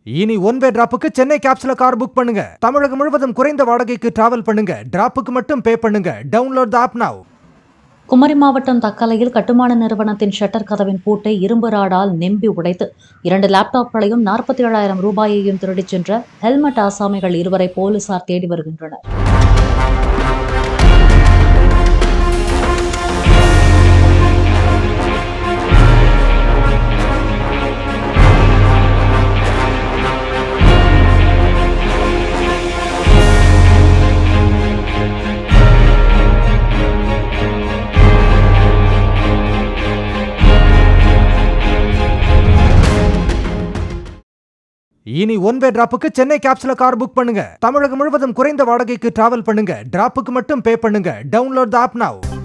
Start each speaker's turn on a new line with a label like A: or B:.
A: இனி one way டிராப்புக்கு சென்னை கேப்ஸ்ல கார் புக் பண்ணுங்க. தமிழகம் முழுவதும் குறைந்த வாடகைக்கு டிராவல் பண்ணுங்க. டிராப்புக்கு மட்டும் பே பண்ணுங்க. டவுன்லோட் தி ஆப் நவ.
B: குமரி மாவட்டம் தக்கலையில் கட்டுமான நிறுவனத்தின் ஷட்டர் கதவின் பூட்டை இரும்பு ராடால் நெம்பி உடைத்து 2 லேப்டாப்களையும் 47,000 ரூபாயையும் திருடிச் சென்ற ஹெல்மெட் ஆசாமிகள் இருவரை போலீசார் தேடி வருகின்றனர்.
A: இனி ஒன் வே டிராப்புக்கு சென்னை கேப்ஸ்ல கார் புக் பண்ணுங்க. தமிழகம் முழுவதும் குறைந்த வாடகைக்கு டிராவல் பண்ணுங்க. டிராப்புக்கு மட்டும் பே பண்ணுங்க. டவுன்லோட் தி ஆப் நவ.